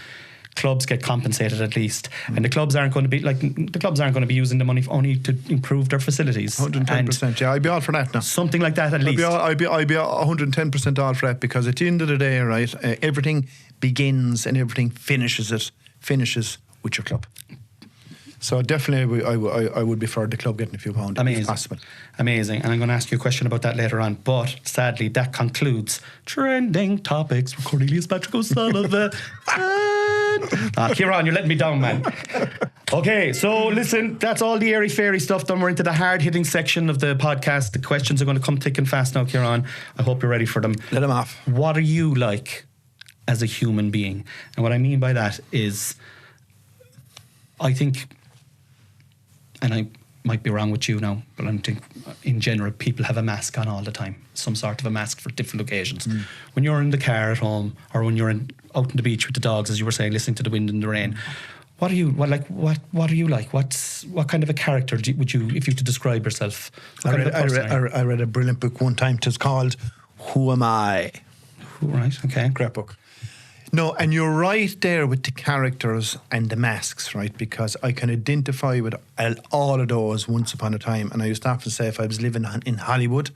clubs get compensated at least, and the clubs aren't going to be using the money only to improve their facilities. 110%. Yeah, I'd be all for that now. Something like that at least. I'd be 110% all for that, because at the end of the day, right, everything begins and everything finishes with your club. So definitely I would be for the club getting a few pounds if possible. Amazing. And I'm going to ask you a question about that later on, but sadly that concludes Trending Topics with Cornelius Patrick O'Sullivan. Ciarán, you're letting me down, man. Okay, so listen, that's all the airy-fairy stuff done. We're into the hard-hitting section of the podcast. The questions are going to come thick and fast now, Ciarán. I hope you're ready for them. Let them off. What are you like as a human being? And what I mean by that is, I think, and I might be wrong with you now, but I think in general people have a mask on all the time, some sort of a mask for different occasions. When you're in the car at home, or when you're out on the beach with the dogs, as you were saying, listening to the wind and the rain, what are you like? What kind of a character would you, if you were to describe yourself? I read a brilliant book one time. It's called Who Am I? Right. Okay. Great book. No, and you're right there with the characters and the masks, right? Because I can identify with all of those once upon a time. And I used to often say, if I was living in Hollywood,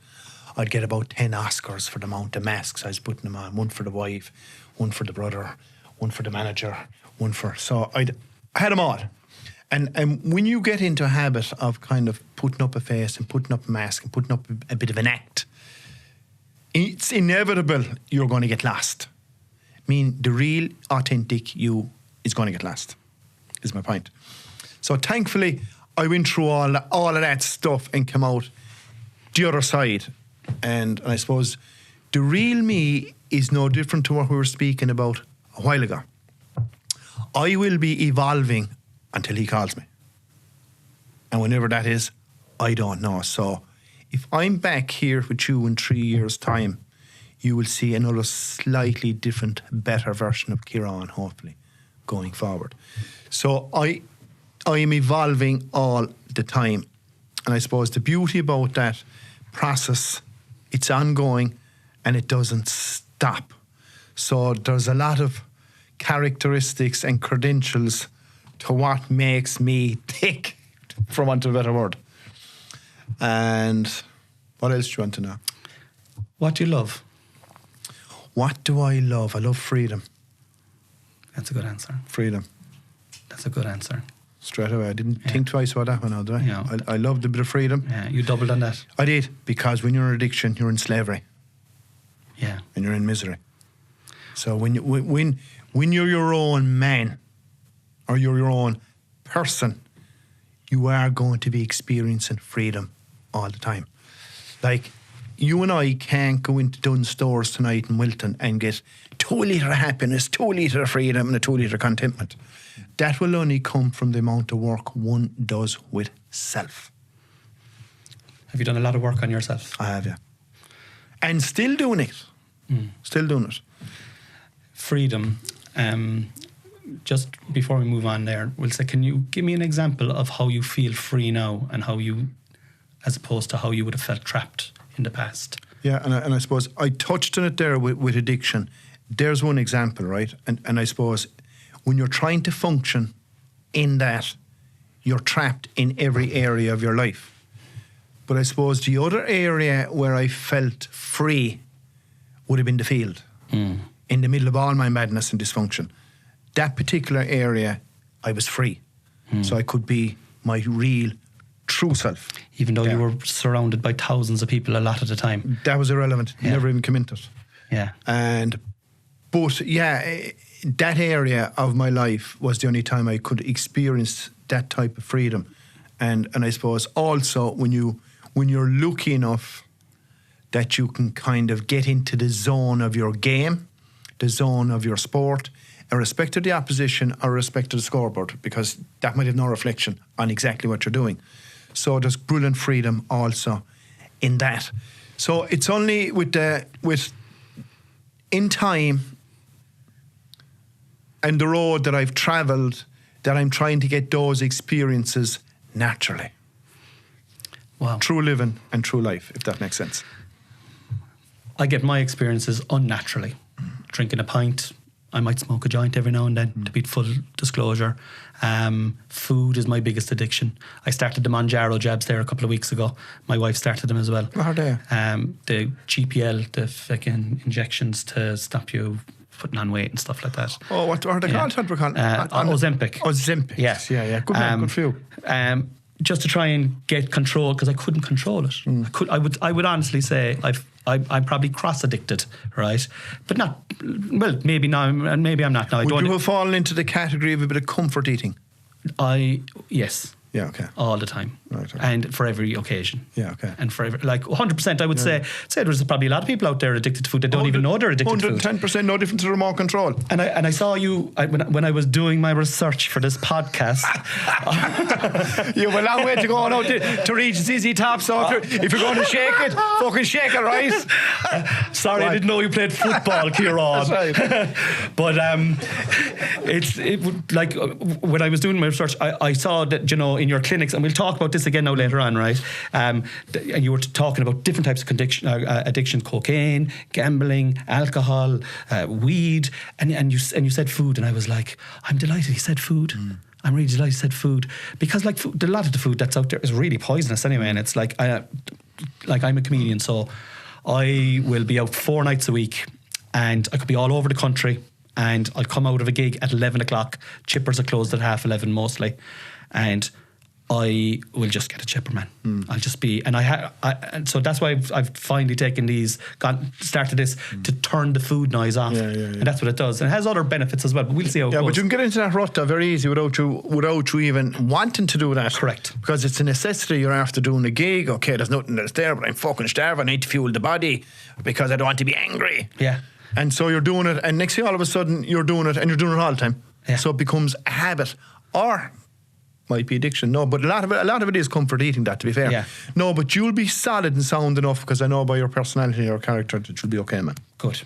I'd get about 10 Oscars for the amount of masks I was putting them on. One for the wife, one for the brother, one for the manager, so I had them all. And when you get into a habit of kind of putting up a face and putting up a mask and putting up a bit of an act, it's inevitable you're going to get lost. I mean, the real, authentic you is going to get lost, is my point. So thankfully, I went through all of that stuff and came out the other side. And I suppose the real me is no different to what we were speaking about a while ago. I will be evolving until he calls me. And whenever that is, I don't know. So if I'm back here with you in 3 years' time, you will see another slightly different, better version of Ciarán, hopefully, going forward. So I am evolving all the time. I suppose the beauty about that process, it's ongoing and it doesn't stop. So there's a lot of characteristics and credentials to what makes me tick, for want of a better word. And what else do you want to know? What do you love? What do I love? I love freedom. That's a good answer. Freedom. That's a good answer. Straight away. I didn't think twice about that one now, did I? Yeah. I loved a bit of freedom. Yeah, you doubled on that. I did, because when you're in addiction, you're in slavery. Yeah. And you're in misery. So when you're your own man, or you're your own person, you are going to be experiencing freedom all the time. Like, you and I can't go into Dunnes Stores tonight in Wilton and get 2 litre of happiness, 2 litre of freedom and a 2 litre of contentment. That will only come from the amount of work one does with self. Have you done a lot of work on yourself? I have, yeah. And still doing it. Still doing it. Freedom. Just before we move on there, we'll say, can you give me an example of how you feel free now and how you, as opposed to how you would have felt trapped in the past? Yeah, and I suppose I touched on it there with addiction. There's one example, right? And I suppose when you're trying to function in that, you're trapped in every area of your life. But I suppose the other area where I felt free would have been the field. In the middle of all my madness and dysfunction. That particular area, I was free. So I could be my real, true self. Even though you were surrounded by thousands of people a lot of the time. That was irrelevant. Never even came into it. Yeah. But that area of my life was the only time I could experience that type of freedom. And I suppose also when you're lucky enough that you can kind of get into the zone of your game, the zone of your sport, irrespective of the opposition or irrespective of the scoreboard, because that might have no reflection on exactly what you're doing. So there's brilliant freedom also in that. So it's only with in time and the road that I've travelled that I'm trying to get those experiences naturally. Wow. True living and true life, if that makes sense. I get my experiences unnaturally. Drinking a pint, I might smoke a joint every now and then, to be full disclosure. Food is my biggest addiction. I started the Monjaro jabs there a couple of weeks ago. My wife started them as well. What are they? The GPL, the fucking injections to stop you putting on weight and stuff like that. Oh, what are they called? What are they called? Ozempic. Ozempic. Yeah. Yeah. Good man, good for you. Just to try and get control, because I couldn't control it. I would honestly say I'm probably cross addicted, right? But not, well, maybe now, and maybe I'm not now. Would you have fallen into the category of a bit of comfort eating? Yes. Yeah, okay. All the time. Right, okay. And for every occasion. Yeah, okay. And for every, like 100%, I would say there's probably a lot of people out there addicted to food that don't even know they're addicted to food. 110%, no different to remote control. And I saw you when I was doing my research for this podcast. You have a long way to go now to reach ZZ Top. So if you're going to shake it, fucking shake it, right? Sorry, I didn't know you played football, Ciarán. That's right. But like when I was doing my research, I saw that, you know, in your clinics, and we'll talk about this again now later on, right? And you were talking about different types of addiction: cocaine, gambling, alcohol, weed, and you said food, and I was like, I'm delighted he said food. I'm really delighted he said food, because like food, a lot of the food that's out there is really poisonous anyway, and it's like I'm a comedian, so I will be out 4 nights a week, and I could be all over the country, and I'll come out of a gig at 11 o'clock. Chippers are closed at 11:30 mostly, and I will just get a chipper, man. I'll just be, and so that's why I've finally started this to turn the food noise off, and that's what it does. And it has other benefits as well, but we'll see how it goes. Yeah, but you can get into that rut very easy without you even wanting to do that. Correct. Because it's a necessity. You're after doing a gig. Okay, there's nothing that's there, but I'm fucking starving. I need to fuel the body because I don't want to be angry. Yeah. And so you're doing it, and next thing all of a sudden you're doing it, and you're doing it all the time. Yeah. So it becomes a habit, or might be addiction. No, but a lot of it is comfort eating, that, to be fair. Yeah. No, but you'll be solid and sound enough, because I know by your personality or character that you'll be okay, man. Good.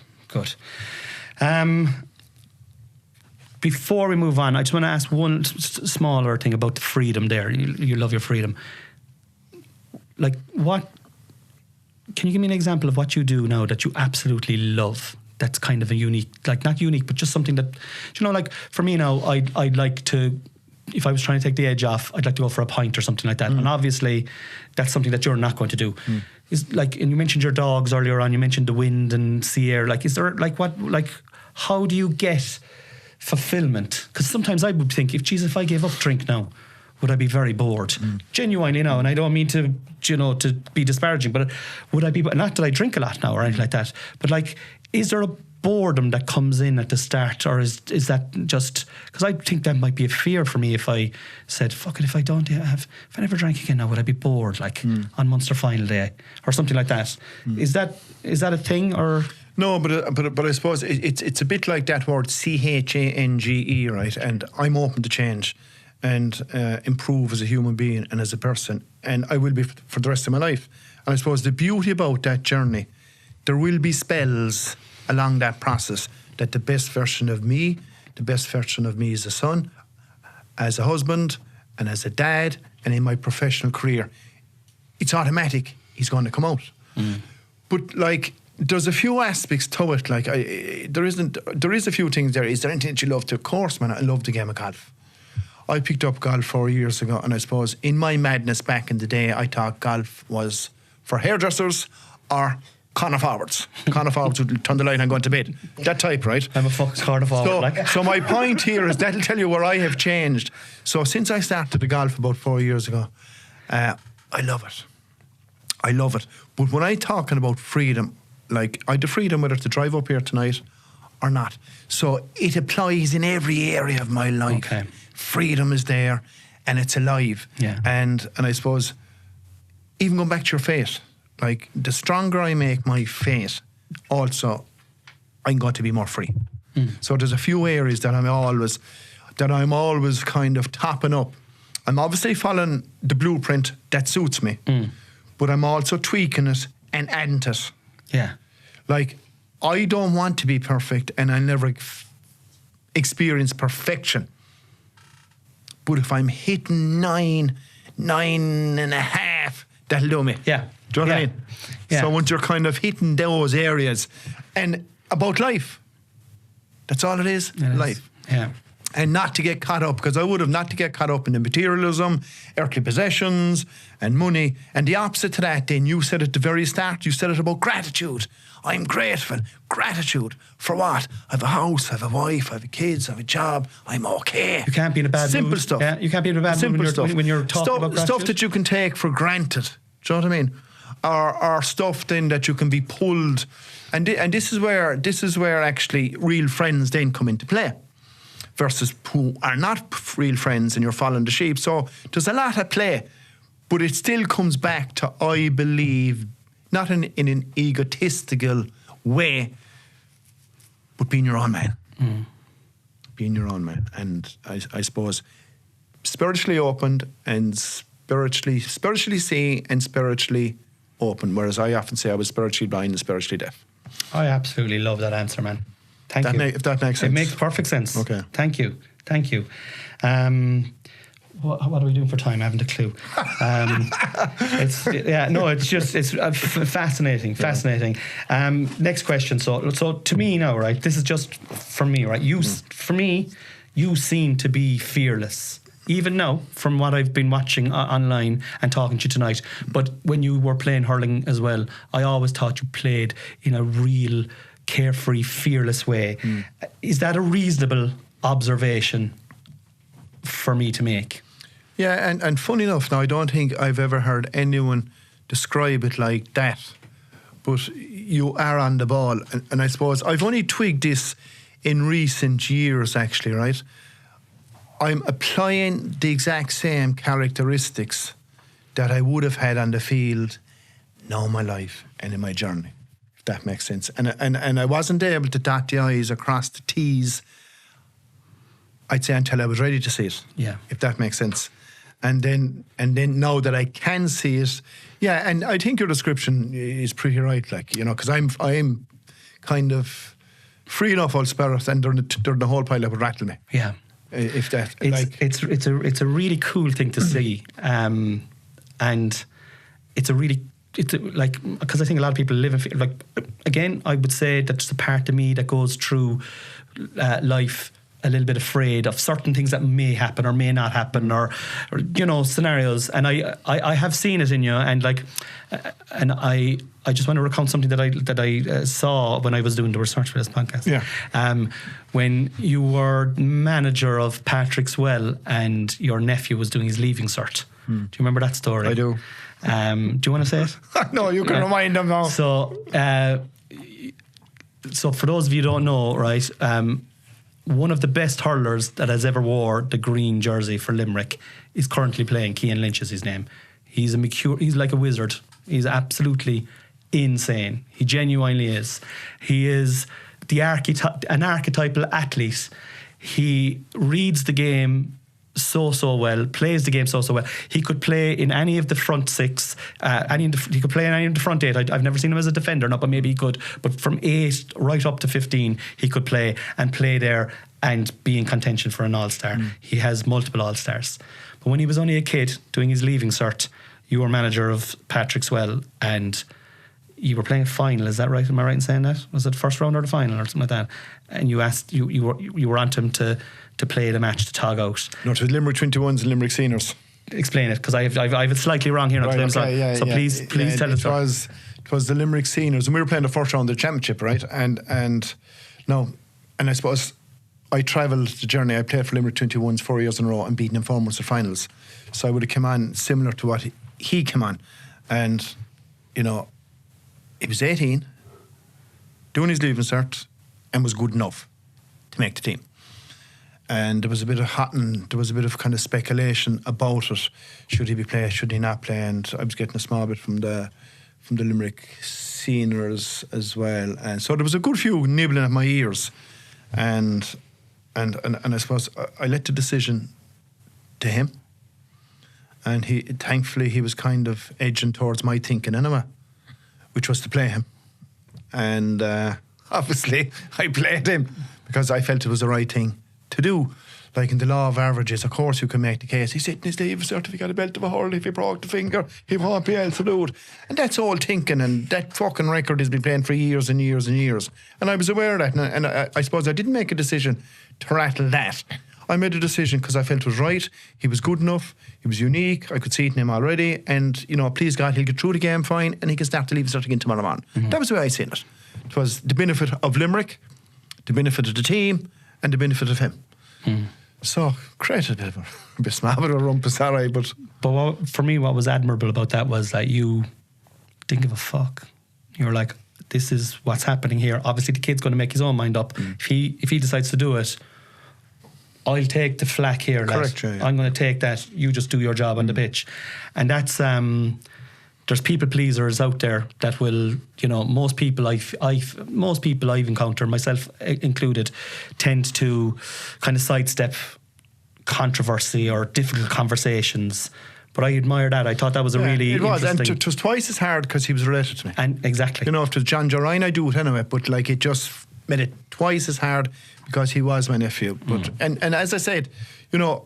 Before we move on, I just want to ask one smaller thing about the freedom there. You love your freedom. like, what? Can you give me an example of what you do now that you absolutely love? That's kind of a unique, like not unique, but just something that, you know, like for me now, I'd like to, if I was trying to take the edge off, I'd like to go for a pint or something like that. And obviously, that's something that you're not going to do. Is like, and you mentioned your dogs earlier on. You mentioned the wind and sea air. Like, is there like what, like, how do you get fulfillment? Because sometimes I would think, if I gave up drink now, would I be very bored? Genuinely now, and I don't mean to, you know, to be disparaging, but would I be, not that I drink a lot now or anything like that, but like, is there a boredom that comes in at the start, or is that just, because I think that might be a fear for me if I said, fuck it, if I never drank again now, would I be bored, like on Munster final day or something like that? Is that a thing, or? No, but I suppose it's a bit like that word CHANGE, right? And I'm open to change and improve as a human being and as a person, and I will be for the rest of my life. And I suppose the beauty about that journey, there will be spells along that process that the best version of me as a son, as a husband, and as a dad, and in my professional career, it's automatic. He's going to come out. But like, there's a few aspects to it. Like, there is a few things there. Is there anything that you love to? Of course, man, I love the game of golf. I picked up golf 4 years ago, and I suppose in my madness back in the day, I thought golf was for hairdressers or corner forwards. Corner forwards would turn the light and go to bed. That type, right? I'm a fucking corner forward. So my point here is that'll tell you where I have changed. So since I started the golf about 4 years ago, I love it. I love it. But when I'm talking about freedom, like, I had the freedom whether to drive up here tonight or not. So it applies in every area of my life. Okay. Freedom is there and it's alive. Yeah. And I suppose, even going back to your faith, like, the stronger I make my faith, also I'm going to be more free. So there's a few areas that I'm always kind of topping up. I'm obviously following the blueprint that suits me, but I'm also tweaking it and adding to it. Yeah. Like, I don't want to be perfect, and I never experience perfection. But if I'm hitting 9.5, that'll do me. Yeah. Do you know what I mean? Yeah. So once you're kind of hitting those areas, and about life, that's all it is. Life. Yeah. And not to get caught up, because I would have not to get caught up in the materialism, earthly possessions and money. And the opposite to that, then, you said at the very start, you said it about gratitude. I'm grateful. Gratitude for what? I have a house, I have a wife, I have kids, I have a job, I'm okay. You can't be in a bad Simple mood. stuff. Yeah, you can't be in a bad Simple mood stuff. when you're talking about gratitude. Stuff that you can take for granted. Do you know what I mean? Or stuff then that you can be pulled. And this is where actually real friends then come into play, versus who are not real friends and you're following the sheep. So there's a lot at play, but it still comes back to, I believe, not in an egotistical way, but being your own man. Being your own man. And I suppose spiritually opened and spiritually seen and spiritually open, whereas I often say I was spiritually blind and spiritually deaf. I absolutely love that answer, man. Thank you. If that makes sense. It makes perfect sense. Okay. Thank you. What are we doing for time? I haven't a clue. It's fascinating. Next question. So to me now, right? This is just for me, right? For me, you seem to be fearless. Even now, from what I've been watching online and talking to you tonight, but when you were playing hurling as well, I always thought you played in a real carefree, fearless way. Is that a reasonable observation for me to make? Yeah, and funny enough, now I don't think I've ever heard anyone describe it like that, but you are on the ball. And I suppose I've only twigged this in recent years, actually, right? I'm applying the exact same characteristics that I would have had on the field now in my life and in my journey, if that makes sense. And I wasn't able to dot the I's across the T's, I'd say, until I was ready to see it. Yeah. If that makes sense. And then now that I can see it, yeah, and I think your description is pretty right, like, you know, because I'm kind of free enough old spirit, and during the whole pile that would rattle me. Yeah. If that, it's a really cool thing to see, and it's like, because I think a lot of people live in fear. Like, again, I would say that's the part of me that goes through life a little bit afraid of certain things that may happen or may not happen, or you know, scenarios. And I have seen it in you, and like, and I just want to recount something that I saw when I was doing the research for this podcast. Yeah. When you were manager of Patrick's Well and your nephew was doing his leaving cert. Do you remember that story? I do. Do you want to say it? No, you can remind them now. So for those of you who don't know, right, one of the best hurlers that has ever wore the green jersey for Limerick is currently playing. Ciarán Lynch is his name. He's like a wizard. He's absolutely insane. He genuinely is. He is an archetypal athlete. He reads the game so well, plays the game so well. He could play in any of the front six, he could play in any of the front eight. I've never seen him as a defender, but maybe he could. But from 8 right up to 15, he could play there and be in contention for an All-Star. He has multiple All-Stars. But when he was only a kid doing his leaving cert, you were manager of Patrick's Well, and you were playing a final. Is that right? Am I right in saying that? Was it the first round or the final or something like that? And you asked, you were on to him to play the match to tog out. No, it was Limerick 21s and Limerick Seniors. Explain it, because I have it slightly wrong here. Right, So please tell us. It was the Limerick Seniors, and we were playing the first round of the championship, right? And I suppose I travelled the journey. I played for Limerick 21s 4 years in a row and beaten them 4 months of finals. So I would have come on similar to what he came on. And, you know, he was 18, doing his leaving cert, and was good enough to make the team. And there was a bit of there was a bit of kind of speculation about it. Should he be playing? Should he not play? And I was getting a small bit from the Limerick seniors as well. And so there was a good few nibbling at my ears. And I suppose I let the decision to him. And thankfully he was kind of edging towards my thinking anyway, which was to play him. And obviously I played him because I felt it was the right thing to do. Like in the law of averages, of course you can make the case. He's sitting his leave cert, if he got a belt of a hurl, if he broke the finger, he won't be able to do it. And that's all thinking, and that fucking record has been playing for years and years and years. And I was aware of that, and I suppose I didn't make a decision to rattle that. I made a decision because I felt it was right. He was good enough, he was unique, I could see it in him already, and, you know, please God, he'll get through the game fine and he can start to leave cert again tomorrow morning. That was the way I seen it. It was the benefit of Limerick, the benefit of the team, and the benefit of him. So, created a bit small bit of a rumpus, sorry, but for me, what was admirable about that was that you didn't give a fuck. You were like, this is what's happening here. Obviously the kid's going to make his own mind up. If he decides to do it, I'll take the flack here. Correct, yeah. I'm going to take that. You just do your job on the pitch. And that's there's people pleasers out there that will, you know, most people I've encountered, myself included, tend to kind of sidestep controversy or difficult conversations. But I admire that. I thought that was a really interesting... And it was twice as hard because he was related to me. And exactly. You know, if it was John Ciarán, I do it anyway, but like it just made it twice as hard because he was my nephew. But and as I said, you know,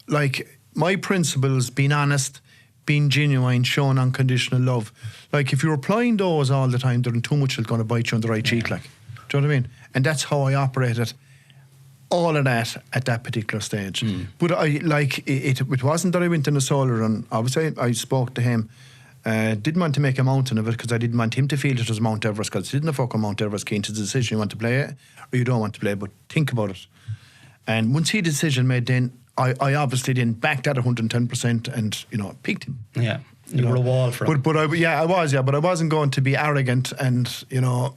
like my principles, being honest, being genuine, showing unconditional love. Like if you're applying those all the time, then too much is going to bite you on the right cheek. Like, do you know what I mean? And that's how I operated. All of that at that particular stage. But I like it wasn't that I went in a solo run. Obviously I spoke to him. Didn't want to make a mountain of it because I didn't want him to feel it was Mount Everest, because it didn't fucking Mount Everest came to the decision you want to play it or you don't want to play it, but think about it. And once he had a decision made, then I obviously didn't back that 110% and, you know, picked him. Yeah. You were a wall for him. But I wasn't going to be arrogant and, you know,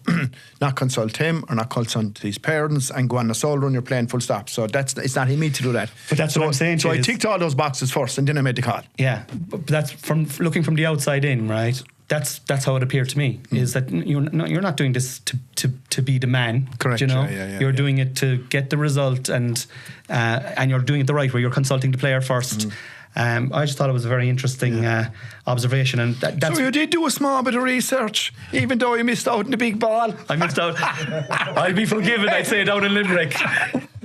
not consult him or not consult his parents and go on a solo run, you're playing full stop. So it's not in me to do that. But that's what I'm saying. So I ticked all those boxes first and then I made the call. Yeah, but that's from looking from the outside in, right? That's how it appeared to me. Is that you're not doing this to be the man. Correct. You know, you're yeah. doing it to get the result, and you're doing it the right way. You're consulting the player first. I just thought it was a very interesting observation, and that's. So you did do a small bit of research, even though you missed out on the big ball. I missed out. I'll be forgiven, I'd say, down in Limerick.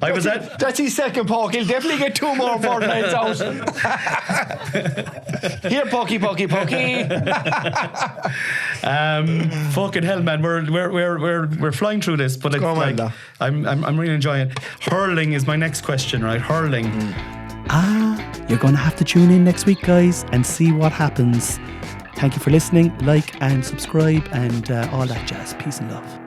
I was at. That's his second poke. He'll definitely get 2 more fortnights out. Here, pokey. Fucking hell, man! We're flying through this, but it's Go on, like Wanda. I'm really enjoying it. Hurling is my next question, right? Hurling. You're going to have to tune in next week, guys, and see what happens. Thank you for listening. Like and subscribe and all that jazz. Peace and love.